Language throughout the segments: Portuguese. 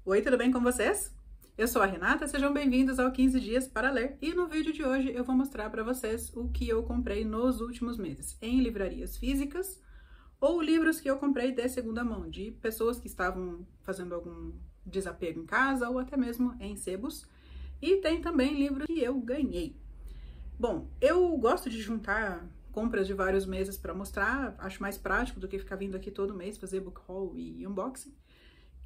Oi, tudo bem com vocês? Eu sou a Renata, sejam bem-vindos ao 15 Dias para Ler e no vídeo de hoje eu vou mostrar para vocês o que eu comprei nos últimos meses em livrarias físicas ou livros que eu comprei de segunda mão, de pessoas que estavam fazendo algum desapego em casa ou até mesmo em sebos. E tem também livros que eu ganhei. Bom, eu gosto de juntar compras de vários meses para mostrar, acho mais prático do que ficar vindo aqui todo mês fazer book haul e unboxing.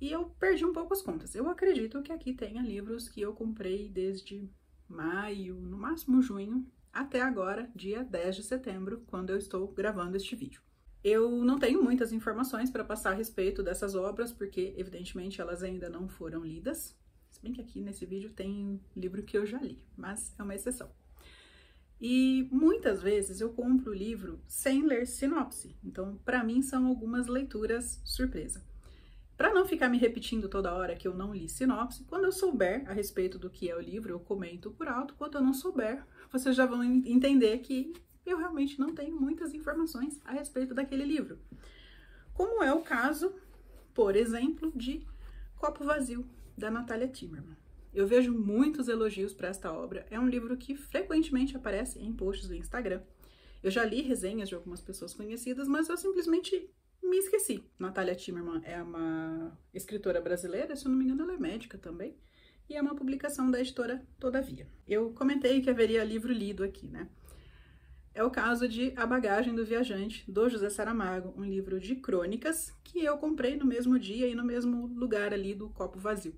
E eu perdi um pouco as contas. Eu acredito que aqui tenha livros que eu comprei desde maio, no máximo junho, até agora, dia 10 de setembro, quando eu estou gravando este vídeo. Eu não tenho muitas informações para passar a respeito dessas obras, porque, evidentemente, elas ainda não foram lidas. Se bem que aqui nesse vídeo tem livro que eu já li, mas é uma exceção. E muitas vezes eu compro o livro sem ler sinopse, então para mim são algumas leituras surpresa. Para não ficar me repetindo toda hora que eu não li sinopse, quando eu souber a respeito do que é o livro, eu comento por alto. Quando eu não souber, vocês já vão entender que eu realmente não tenho muitas informações a respeito daquele livro. Como é o caso, por exemplo, de Copo Vazio, da Natalia Timmerman. Eu vejo muitos elogios para esta obra. É um livro que frequentemente aparece em posts do Instagram. Eu já li resenhas de algumas pessoas conhecidas, mas eu simplesmente me esqueci. Natalia Timmerman é uma escritora brasileira, se eu não me engano ela é médica também, e é uma publicação da editora Todavia. Eu comentei que haveria livro lido aqui, né? É o caso de A Bagagem do Viajante, do José Saramago, um livro de crônicas que eu comprei no mesmo dia e no mesmo lugar ali do Copo Vazio.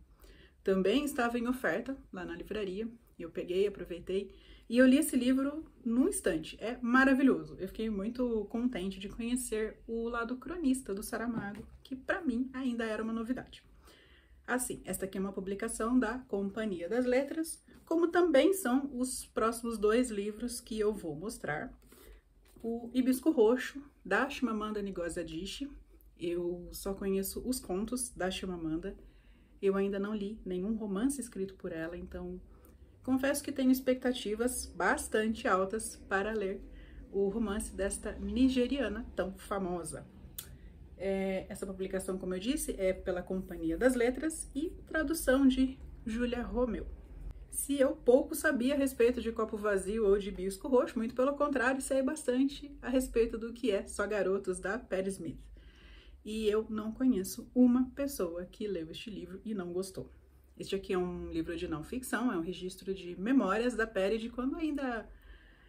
Também estava em oferta lá na livraria, eu peguei, aproveitei, e eu li esse livro num instante. É maravilhoso. Eu fiquei muito contente de conhecer o lado cronista do Saramago, que para mim ainda era uma novidade. Assim, esta aqui é uma publicação da Companhia das Letras, como também são os próximos dois livros que eu vou mostrar. O Hibisco Roxo, da Chimamanda Ngozi Adichie. Eu só conheço os contos da Chimamanda. Eu ainda não li nenhum romance escrito por ela, então confesso que tenho expectativas bastante altas para ler o romance desta nigeriana tão famosa. Essa publicação, como eu disse, é pela Companhia das Letras e tradução de Júlia Romeu. Se eu pouco sabia a respeito de Copo Vazio ou de Hibisco Roxo, muito pelo contrário, sei bastante a respeito do que é Só Garotos, da Patti Smith. E eu não conheço uma pessoa que leu este livro e não gostou. Este aqui é um livro de não ficção, é um registro de memórias da Patti de quando ainda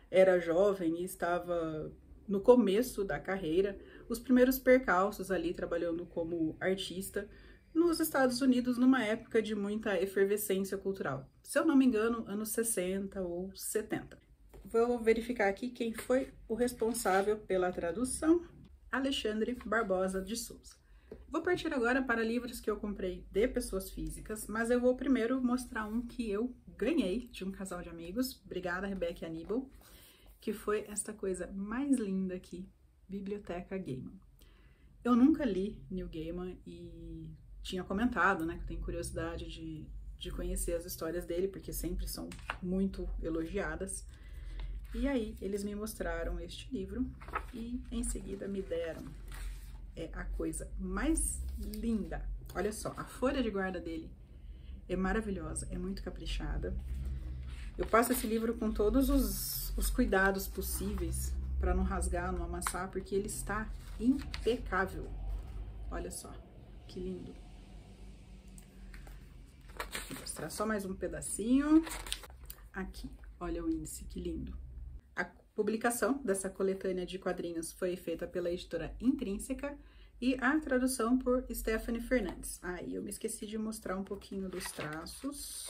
era jovem e estava no começo da carreira, os primeiros percalços ali trabalhando como artista nos Estados Unidos numa época de muita efervescência cultural. Se eu não me engano, anos 60 ou 70. Vou verificar aqui quem foi o responsável pela tradução. Alexandre Barbosa de Souza. Vou partir agora para livros que eu comprei de pessoas físicas, mas eu vou primeiro mostrar um que eu ganhei de um casal de amigos, obrigada Rebeca e Aníbal, que foi esta coisa mais linda aqui, Biblioteca Gaiman. Eu nunca li Neil Gaiman e tinha comentado, né, que eu tenho curiosidade de conhecer as histórias dele, porque sempre são muito elogiadas. E aí, eles me mostraram este livro e em seguida me deram a coisa mais linda. Olha só, a folha de guarda dele é maravilhosa, é muito caprichada. Eu passo esse livro com todos os cuidados possíveis para não rasgar, não amassar, porque ele está impecável. Olha só, que lindo. Vou mostrar só mais um pedacinho. Aqui, olha o índice, que lindo. A publicação dessa coletânea de quadrinhos foi feita pela editora Intrínseca e a tradução por Stephanie Fernandes. Aí eu me esqueci de mostrar um pouquinho dos traços.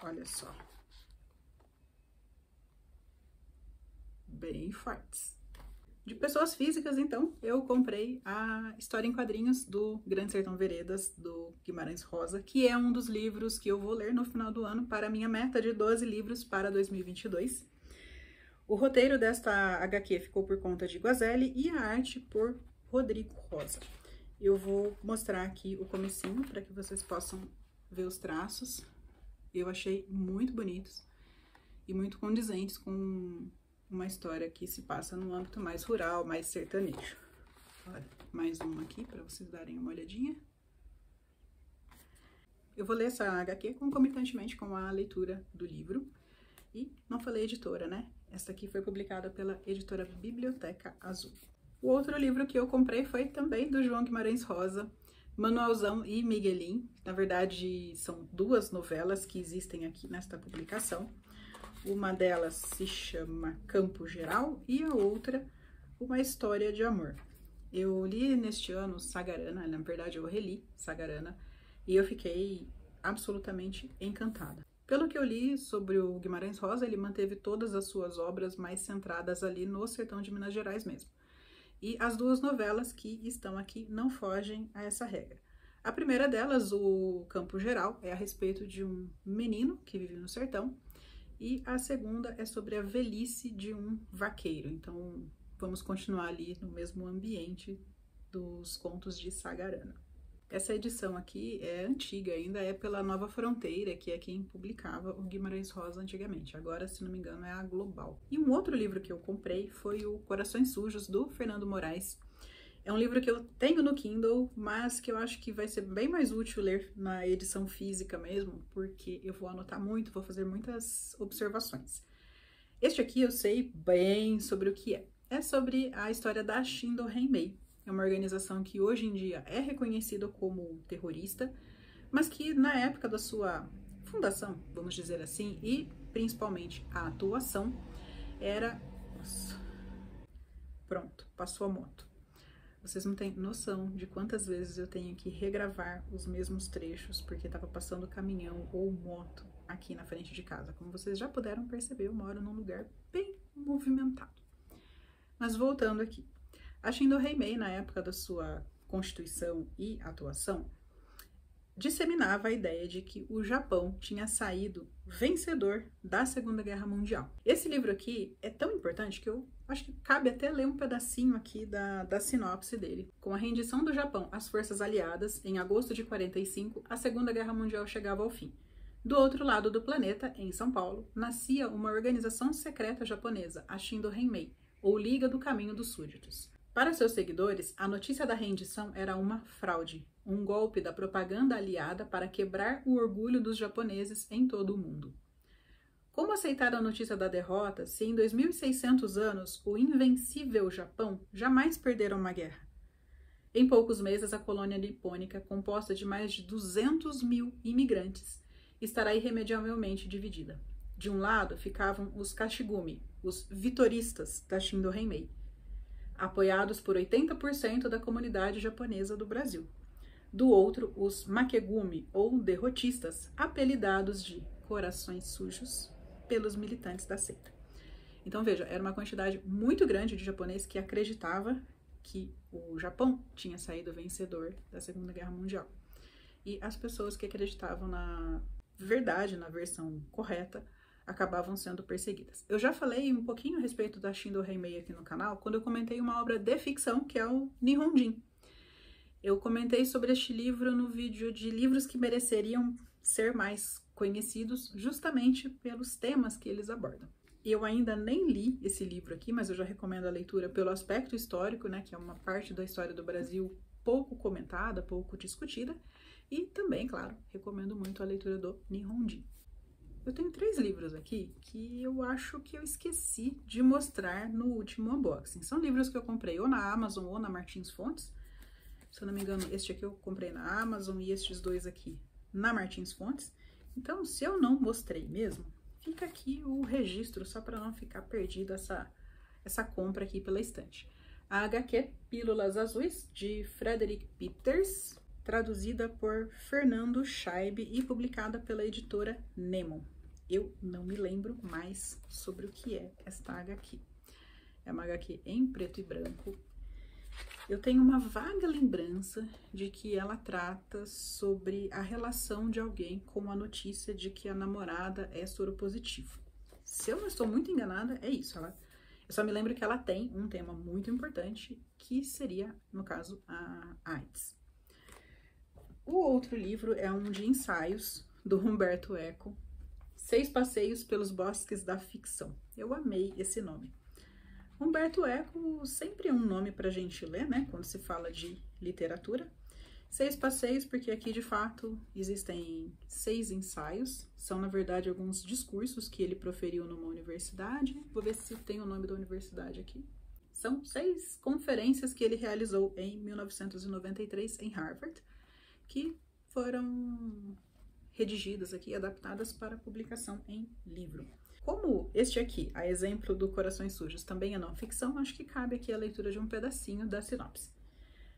Olha só. Bem fortes. De pessoas físicas, então, eu comprei a História em Quadrinhos do Grande Sertão Veredas, do Guimarães Rosa, que é um dos livros que eu vou ler no final do ano para a minha meta de 12 livros para 2022. O roteiro desta HQ ficou por conta de Guazelli e a arte por Rodrigo Rosa. Eu vou mostrar aqui o comecinho para que vocês possam ver os traços. Eu achei muito bonitos e muito condizentes com uma história que se passa no âmbito mais rural, mais sertanejo. Olha, mais uma aqui para vocês darem uma olhadinha. Eu vou ler essa HQ concomitantemente com a leitura do livro. E não falei editora, né? Essa aqui foi publicada pela editora Biblioteca Azul. O outro livro que eu comprei foi também do João Guimarães Rosa, Manuelzão e Miguelin. Na verdade, são duas novelas que existem aqui nesta publicação. Uma delas se chama Campo Geral e a outra, Uma História de Amor. Eu li neste ano Sagarana, na verdade eu reli Sagarana, e eu fiquei absolutamente encantada. Pelo que eu li sobre o Guimarães Rosa, ele manteve todas as suas obras mais centradas ali no sertão de Minas Gerais mesmo. E as duas novelas que estão aqui não fogem a essa regra. A primeira delas, o Campo Geral, é a respeito de um menino que vive no sertão, e a segunda é sobre a velhice de um vaqueiro. Então, vamos continuar ali no mesmo ambiente dos contos de Sagarana. Essa edição aqui é antiga, ainda é pela Nova Fronteira, que é quem publicava o Guimarães Rosa antigamente. Agora, se não me engano, é a Global. E um outro livro que eu comprei foi o Corações Sujos, do Fernando Moraes. É um livro que eu tenho no Kindle, mas que eu acho que vai ser bem mais útil ler na edição física mesmo, porque eu vou anotar muito, vou fazer muitas observações. Este aqui eu sei bem sobre o que é. É sobre a história da Shin Do Hae-mei. É uma organização que hoje em dia é reconhecida como terrorista, mas que na época da sua fundação, vamos dizer assim, e principalmente a atuação, era... Nossa. Pronto, passou a moto. Vocês não têm noção de quantas vezes eu tenho que regravar os mesmos trechos, porque estava passando caminhão ou moto aqui na frente de casa. Como vocês já puderam perceber, eu moro num lugar bem movimentado. Mas voltando aqui. A Shin Do Hae-mei, na época da sua constituição e atuação, disseminava a ideia de que o Japão tinha saído vencedor da Segunda Guerra Mundial. Esse livro aqui é tão importante que eu acho que cabe até ler um pedacinho aqui da sinopse dele. Com a rendição do Japão às forças aliadas, em agosto de 45, a Segunda Guerra Mundial chegava ao fim. Do outro lado do planeta, em São Paulo, nascia uma organização secreta japonesa, a Shin Do Hae-mei, ou Liga do Caminho dos Súditos. Para seus seguidores, a notícia da rendição era uma fraude, um golpe da propaganda aliada para quebrar o orgulho dos japoneses em todo o mundo. Como aceitar a notícia da derrota se em 2600 anos o invencível Japão jamais perdera uma guerra? Em poucos meses, a colônia nipônica, composta de mais de 200 mil imigrantes, estará irremediavelmente dividida. De um lado ficavam os Kashigumi, os vitoristas da Shin Do Hae-mei, apoiados por 80% da comunidade japonesa do Brasil. Do outro, os Makegumi, ou derrotistas, apelidados de Corações Sujos pelos militantes da seita. Então veja, era uma quantidade muito grande de japonês que acreditava que o Japão tinha saído vencedor da Segunda Guerra Mundial. E as pessoas que acreditavam na verdade, na versão correta, acabavam sendo perseguidas. Eu já falei um pouquinho a respeito da Shin Do Hae-mei aqui no canal, quando eu comentei uma obra de ficção, que é o Nihonjin. Eu comentei sobre este livro no vídeo de livros que mereceriam ser mais conhecidos, justamente pelos temas que eles abordam. Eu ainda nem li esse livro aqui, mas eu já recomendo a leitura pelo aspecto histórico, né, que é uma parte da história do Brasil pouco comentada, pouco discutida, e também, claro, recomendo muito a leitura do Nihonjin. Eu tenho 3 livros aqui que eu acho que eu esqueci de mostrar no último unboxing. São livros que eu comprei ou na Amazon ou na Martins Fontes. Se eu não me engano, este aqui eu comprei na Amazon e estes dois aqui na Martins Fontes. Então, se eu não mostrei mesmo, fica aqui o registro, só para não ficar perdida essa compra aqui pela estante. A HQ Pílulas Azuis, de Frederick Peters, traduzida por Fernando Scheibe e publicada pela editora Nemo. Eu não me lembro mais sobre o que é esta HQ. É uma HQ em preto e branco. Eu tenho uma vaga lembrança de que ela trata sobre a relação de alguém com a notícia de que a namorada é soropositiva. Se eu não estou muito enganada, é isso. Eu só me lembro que ela tem um tema muito importante, que seria, no caso, a AIDS. O outro livro é um de ensaios, do Humberto Eco, 6 Passeios pelos Bosques da Ficção. Eu amei esse nome. Humberto Eco sempre é um nome para a gente ler, né, quando se fala de literatura. 6 passeios, porque aqui de fato existem 6 ensaios, são na verdade alguns discursos que ele proferiu numa universidade. Vou ver se tem o nome da universidade aqui. São 6 conferências que ele realizou em 1993 em Harvard, que foram redigidas aqui, adaptadas para publicação em livro. Como este aqui, a exemplo do Corações Sujos, também é não ficção, acho que cabe aqui a leitura de um pedacinho da sinopse.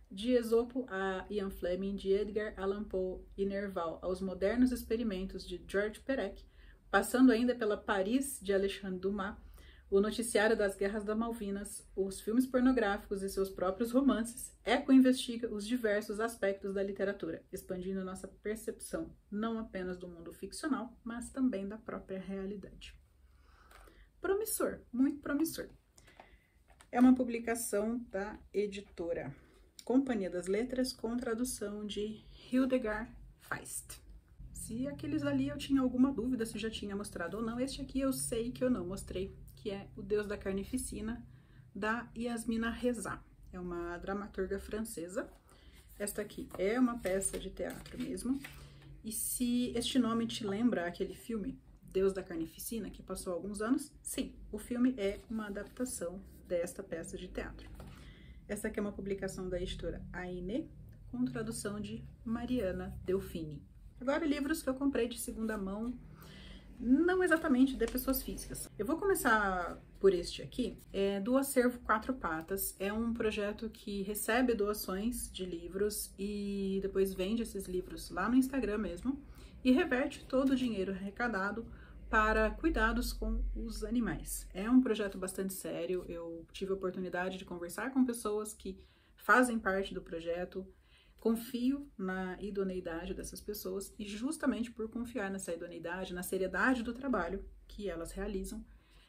De Esopo a Ian Fleming, de Edgar Allan Poe e Nerval aos modernos experimentos de George Perec, passando ainda pela Paris de Alexandre Dumas, o noticiário das guerras das Malvinas, os filmes pornográficos e seus próprios romances, Eco investiga os diversos aspectos da literatura, expandindo nossa percepção não apenas do mundo ficcional, mas também da própria realidade. Promissor, muito promissor. É uma publicação da editora Companhia das Letras, com tradução de Hildegard Feist. Se aqueles ali eu tinha alguma dúvida se já tinha mostrado ou não, este aqui eu sei que eu não mostrei, que é O Deus da Carnificina, da Yasmina Reza. É uma dramaturga francesa. Esta aqui é uma peça de teatro mesmo. E se este nome te lembra aquele filme, Deus da Carnificina, que passou há alguns anos, sim, o filme é uma adaptação desta peça de teatro. Essa aqui é uma publicação da editora Aine, com tradução de Mariana Delfini. Agora, livros que eu comprei de segunda mão, não exatamente de pessoas físicas. Eu vou começar por este aqui, do Acervo Quatro Patas. É um projeto que recebe doações de livros e depois vende esses livros lá no Instagram mesmo e reverte todo o dinheiro arrecadado para cuidados com os animais. É um projeto bastante sério, eu tive a oportunidade de conversar com pessoas que fazem parte do projeto, confio na idoneidade dessas pessoas e justamente por confiar nessa idoneidade, na seriedade do trabalho que elas realizam,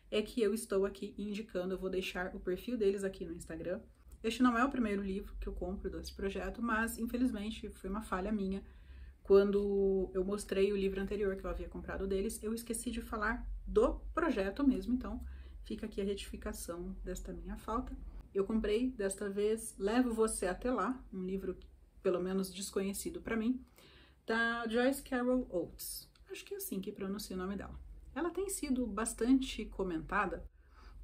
é que eu estou aqui indicando. Eu vou deixar o perfil deles aqui no Instagram. Este não é o primeiro livro que eu compro desse projeto, mas infelizmente foi uma falha minha. Quando eu mostrei o livro anterior que eu havia comprado deles, eu esqueci de falar do projeto mesmo, então fica aqui a retificação desta minha falta. Eu comprei desta vez Levo Você Até Lá, um livro pelo menos desconhecido para mim, da Joyce Carol Oates. Acho que é assim que pronuncia o nome dela. Ela tem sido bastante comentada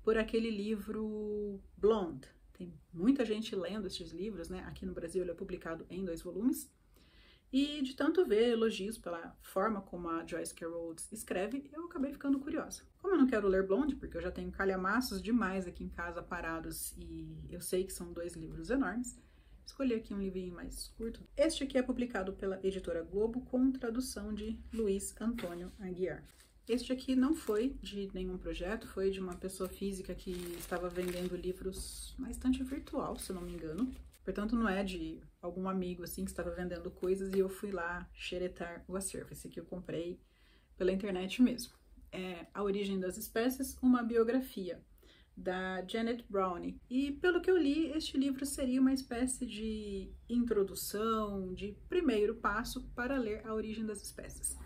por aquele livro Blonde. Tem muita gente lendo esses livros, né? Aqui no Brasil ele é publicado em 2 volumes. E de tanto ver elogios pela forma como a Joyce Carol Oates escreve, eu acabei ficando curiosa. Como eu não quero ler Blonde, porque eu já tenho calhamaços demais aqui em casa parados e eu sei que são 2 livros enormes, escolhi aqui um livrinho mais curto. Este aqui é publicado pela editora Globo com tradução de Luiz Antônio Aguiar. Este aqui não foi de nenhum projeto, foi de uma pessoa física que estava vendendo livros na estante virtual, se eu não me engano. Portanto, não é de algum amigo assim que estava vendendo coisas e eu fui lá xeretar o acervo. Esse aqui eu comprei pela internet mesmo. É A Origem das Espécies, uma biografia da Janet Browne. E pelo que eu li, este livro seria uma espécie de introdução, de primeiro passo para ler A Origem das Espécies.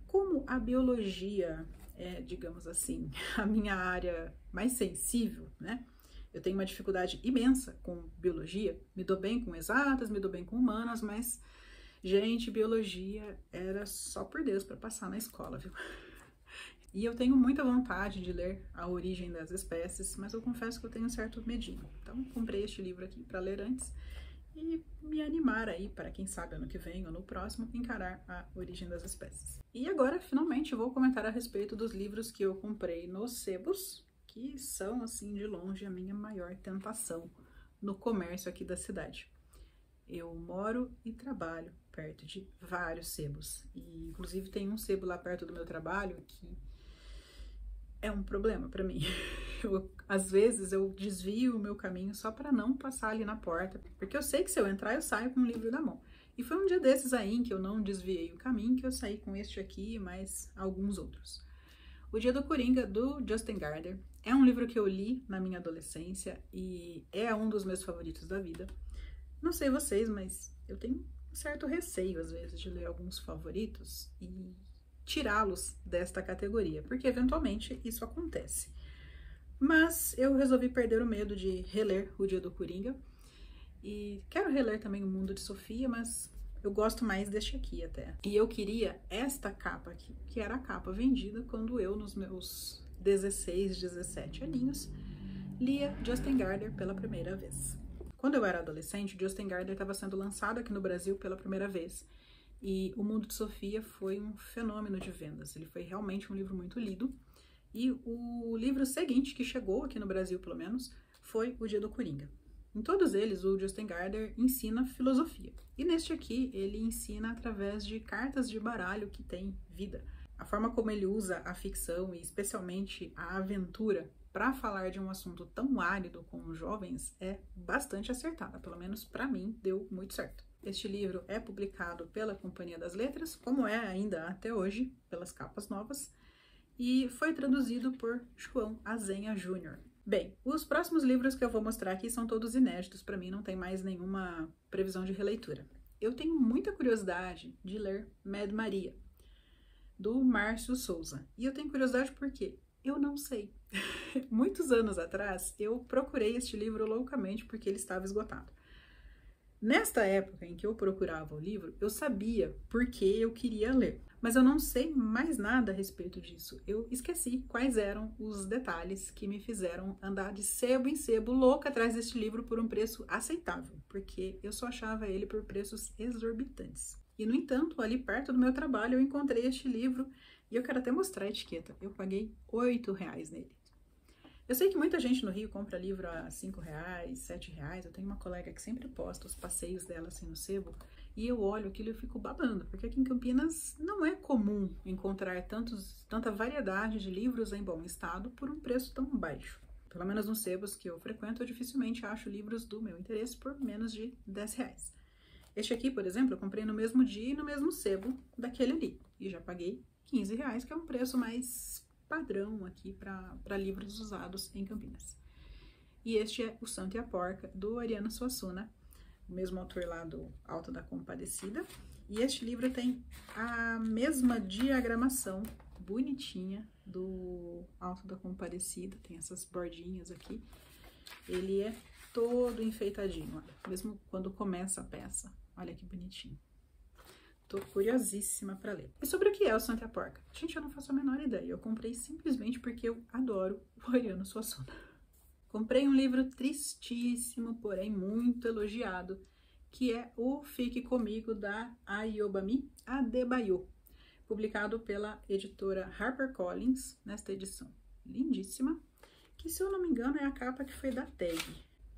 Como a biologia é, digamos assim, a minha área mais sensível, né? Eu tenho uma dificuldade imensa com biologia, me dou bem com exatas, me dou bem com humanas, mas, gente, biologia era só por Deus para passar na escola, viu? E eu tenho muita vontade de ler A Origem das Espécies, mas eu confesso que eu tenho um certo medinho. Então, comprei este livro aqui para ler antes e me animar aí para, quem sabe, ano que vem ou no próximo, encarar A Origem das Espécies. E agora, finalmente, vou comentar a respeito dos livros que eu comprei nos sebos, que são, assim, de longe, a minha maior tentação no comércio aqui da cidade. Eu moro e trabalho perto de vários sebos, e inclusive tem um sebo lá perto do meu trabalho que é um problema para mim. Às vezes eu desvio o meu caminho só para não passar ali na porta, porque eu sei que se eu entrar eu saio com um livro na mão. E foi um dia desses aí em que eu não desviei o caminho, que eu saí com este aqui e mais alguns outros. O Dia do Coringa, do Justin Gardner, é um livro que eu li na minha adolescência e é um dos meus favoritos da vida. Não sei vocês, mas eu tenho um certo receio, às vezes, de ler alguns favoritos e tirá-los desta categoria, porque eventualmente isso acontece. Mas eu resolvi perder o medo de reler O Dia do Coringa e quero reler também O Mundo de Sofia, mas Eu gosto mais deste aqui até. E eu queria esta capa aqui, que era a capa vendida quando eu, nos meus 16, 17 aninhos, lia Justin Gardner pela primeira vez. Quando eu era adolescente, Justin Gardner estava sendo lançado aqui no Brasil pela primeira vez. E O Mundo de Sofia foi um fenômeno de vendas. Ele foi realmente um livro muito lido. E o livro seguinte, que chegou aqui no Brasil pelo menos, foi O Dia do Coringa. Em todos eles, o Justin Gardner ensina filosofia. E neste aqui, ele ensina através de cartas de baralho que têm vida. A forma como ele usa a ficção e especialmente a aventura para falar de um assunto tão árido com os jovens é bastante acertada. Pelo menos para mim, deu muito certo. Este livro é publicado pela Companhia das Letras, como é ainda até hoje, pelas capas novas, e foi traduzido por João Azenha Jr. Bem, os próximos livros que eu vou mostrar aqui são todos inéditos, para mim não tem mais nenhuma previsão de releitura. Eu tenho muita curiosidade de ler Mad Maria, do Márcio Souza. E eu tenho curiosidade porque eu não sei. Muitos anos atrás, eu procurei este livro loucamente porque ele estava esgotado. Nesta época em que eu procurava o livro, eu sabia porque eu queria ler, mas eu não sei mais nada a respeito disso. Eu esqueci quais eram os detalhes que me fizeram andar de sebo em sebo louca atrás deste livro por um preço aceitável, porque eu só achava ele por preços exorbitantes. E, no entanto, ali perto do meu trabalho eu encontrei este livro e eu quero até mostrar a etiqueta. Eu paguei R$8 nele. Eu sei que muita gente no Rio compra livro a R$5, R$7. Eu tenho uma colega que sempre posta os passeios dela assim no sebo e eu olho aquilo e fico babando, porque aqui em Campinas não é comum encontrar tanta variedade de livros em bom estado por um preço tão baixo. Pelo menos nos sebos que eu frequento, eu dificilmente acho livros do meu interesse por menos de R$10. Este aqui, por exemplo, eu comprei no mesmo dia e no mesmo sebo daquele ali e já paguei R$15, que é um preço mais padrão aqui para livros usados em Campinas. E este é O Santo e a Porca, do Ariano Suassuna, o mesmo autor lá do Alto da Compadecida. E este livro tem a mesma diagramação bonitinha do Alto da Compadecida, tem essas bordinhas aqui. Ele é todo enfeitadinho, olha, mesmo quando começa a peça. Olha que bonitinho. Tô curiosíssima para ler. E sobre o que é O Santo e a Porca? Gente, eu não faço a menor ideia. Eu comprei simplesmente porque eu adoro o Ariano Suassuna. Comprei um livro tristíssimo, porém muito elogiado, que é O Fique Comigo, da Ayobami Adebayo, publicado pela editora HarperCollins, nesta edição lindíssima, que, se eu não me engano, é a capa que foi da Tag.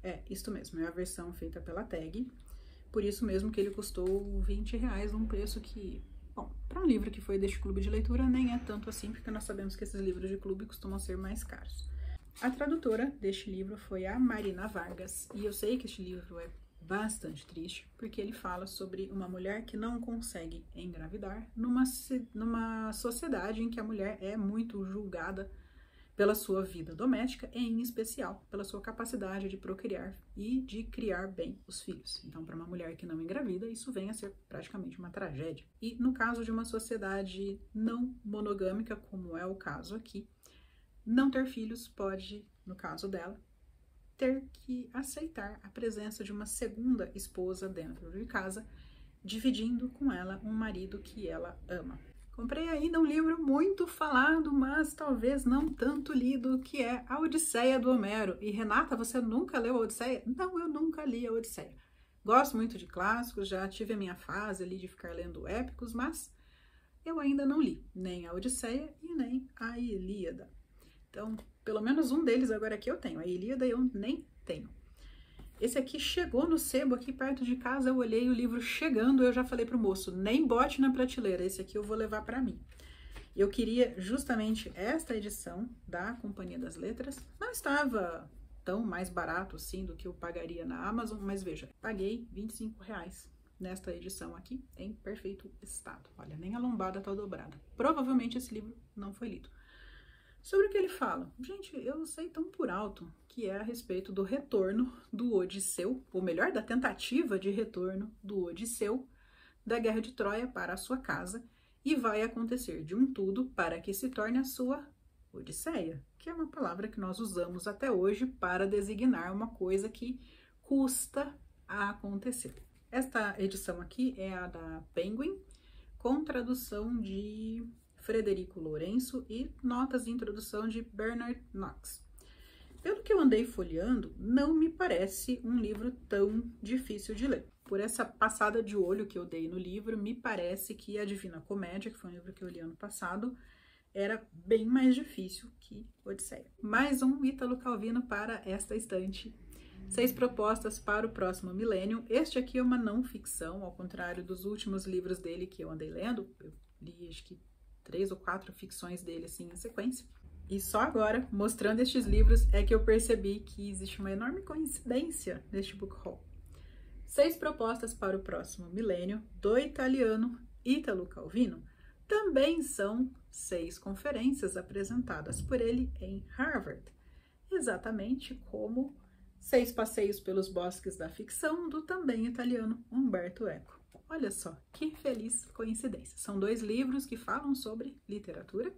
É, isto mesmo, é a versão feita pela Tag. Por isso mesmo que ele custou R$20, um preço que, bom, para um livro que foi deste clube de leitura, nem é tanto assim, porque nós sabemos que esses livros de clube costumam ser mais caros. A tradutora deste livro foi a Marina Vargas, e eu sei que este livro é bastante triste, porque ele fala sobre uma mulher que não consegue engravidar numa sociedade em que a mulher é muito julgada pela sua vida doméstica, em especial pela sua capacidade de procriar e de criar bem os filhos. Então, para uma mulher que não engravida, isso vem a ser praticamente uma tragédia. E no caso de uma sociedade não monogâmica, como é o caso aqui, não ter filhos pode, no caso dela, ter que aceitar a presença de uma segunda esposa dentro de casa, dividindo com ela um marido que ela ama. Comprei ainda um livro muito falado, mas talvez não tanto lido, que é A Odisseia do Homero. E Renata, você nunca leu a Odisseia? Não, eu nunca li a Odisseia. Gosto muito de clássicos, já tive a minha fase ali de ficar lendo épicos, mas eu ainda não li nem a Odisseia e nem a Ilíada. Então, pelo menos um deles agora aqui eu tenho. A Ilíada eu nem tenho. Esse aqui chegou no sebo aqui perto de casa, eu olhei o livro chegando, eu já falei pro moço, nem bote na prateleira, esse aqui eu vou levar para mim. Eu queria justamente esta edição da Companhia das Letras, não estava tão mais barato assim do que eu pagaria na Amazon, mas veja, paguei R$25 nesta edição aqui, em perfeito estado. Olha, nem a lombada tá dobrada. Provavelmente esse livro não foi lido. Sobre o que ele fala? Gente, eu sei tão por alto que é a respeito do retorno do Odisseu, ou melhor, da tentativa de retorno do Odisseu da Guerra de Troia para a sua casa, e vai acontecer de um tudo para que se torne a sua Odisseia, que é uma palavra que nós usamos até hoje para designar uma coisa que custa a acontecer. Esta edição aqui é a da Penguin, com tradução de Frederico Lourenço e notas de introdução de Bernard Knox. Pelo que eu andei folheando, não me parece um livro tão difícil de ler. Por essa passada de olho que eu dei no livro, me parece que A Divina Comédia, que foi um livro que eu li ano passado, era bem mais difícil que Odisseia. Mais um Ítalo Calvino para esta estante. 6 propostas para o próximo milênio. Este aqui é uma não ficção, ao contrário dos últimos livros dele que eu andei lendo. Eu li acho que 3 ou 4 ficções dele assim em sequência. E só agora, mostrando estes livros, é que eu percebi que existe uma enorme coincidência neste book haul. 6 propostas para o próximo milênio, do italiano Ítalo Calvino, também são 6 conferências apresentadas por ele em Harvard, exatamente como 6 passeios pelos bosques da ficção do também italiano Umberto Eco. Olha só, que feliz coincidência. São 2 livros que falam sobre literatura,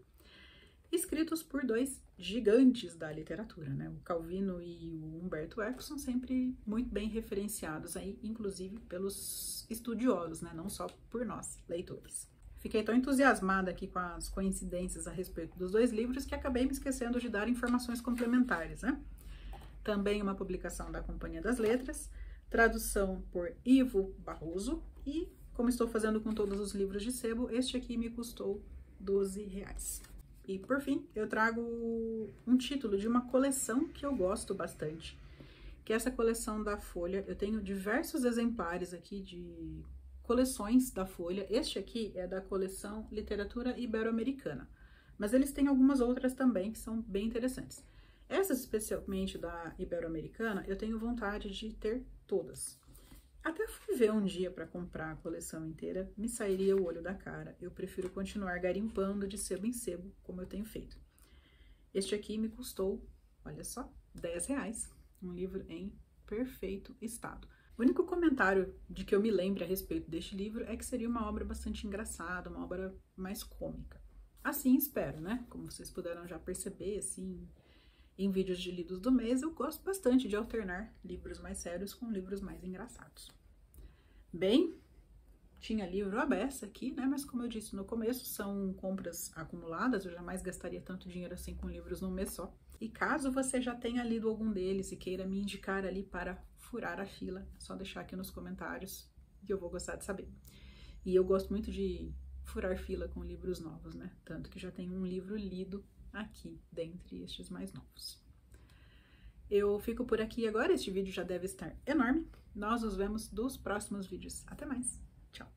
escritos por 2 gigantes da literatura, né? O Calvino e o Umberto Eco são sempre muito bem referenciados aí, inclusive pelos estudiosos, né? Não só por nós, leitores. Fiquei tão entusiasmada aqui com as coincidências a respeito dos 2 livros que acabei me esquecendo de dar informações complementares, né? Também uma publicação da Companhia das Letras, tradução por Ivo Barroso e, como estou fazendo com todos os livros de sebo, este aqui me custou R$12. E, por fim, eu trago um título de uma coleção que eu gosto bastante, que é essa coleção da Folha. Eu tenho diversos exemplares aqui de coleções da Folha. Este aqui é da coleção Literatura Ibero-Americana, mas eles têm algumas outras também que são bem interessantes. Essas, especialmente da Ibero-Americana, eu tenho vontade de ter todas. Até fui ver um dia para comprar a coleção inteira, me sairia o olho da cara. Eu prefiro continuar garimpando de sebo em sebo, como eu tenho feito. Este aqui me custou, olha só, R$10. Um livro em perfeito estado. O único comentário de que eu me lembre a respeito deste livro é que seria uma obra bastante engraçada, uma obra mais cômica. Assim espero, né? Como vocês puderam já perceber, assim, em vídeos de lidos do mês, eu gosto bastante de alternar livros mais sérios com livros mais engraçados. Bem, tinha livro à beça aqui, né? Mas como eu disse no começo, são compras acumuladas, eu jamais gastaria tanto dinheiro assim com livros num mês só. E caso você já tenha lido algum deles e queira me indicar ali para furar a fila, é só deixar aqui nos comentários que eu vou gostar de saber. E eu gosto muito de furar fila com livros novos, né? Tanto que já tenho um livro lido aqui, dentre estes mais novos. Eu fico por aqui agora, este vídeo já deve estar enorme. Nós nos vemos nos próximos vídeos. Até mais! Tchau!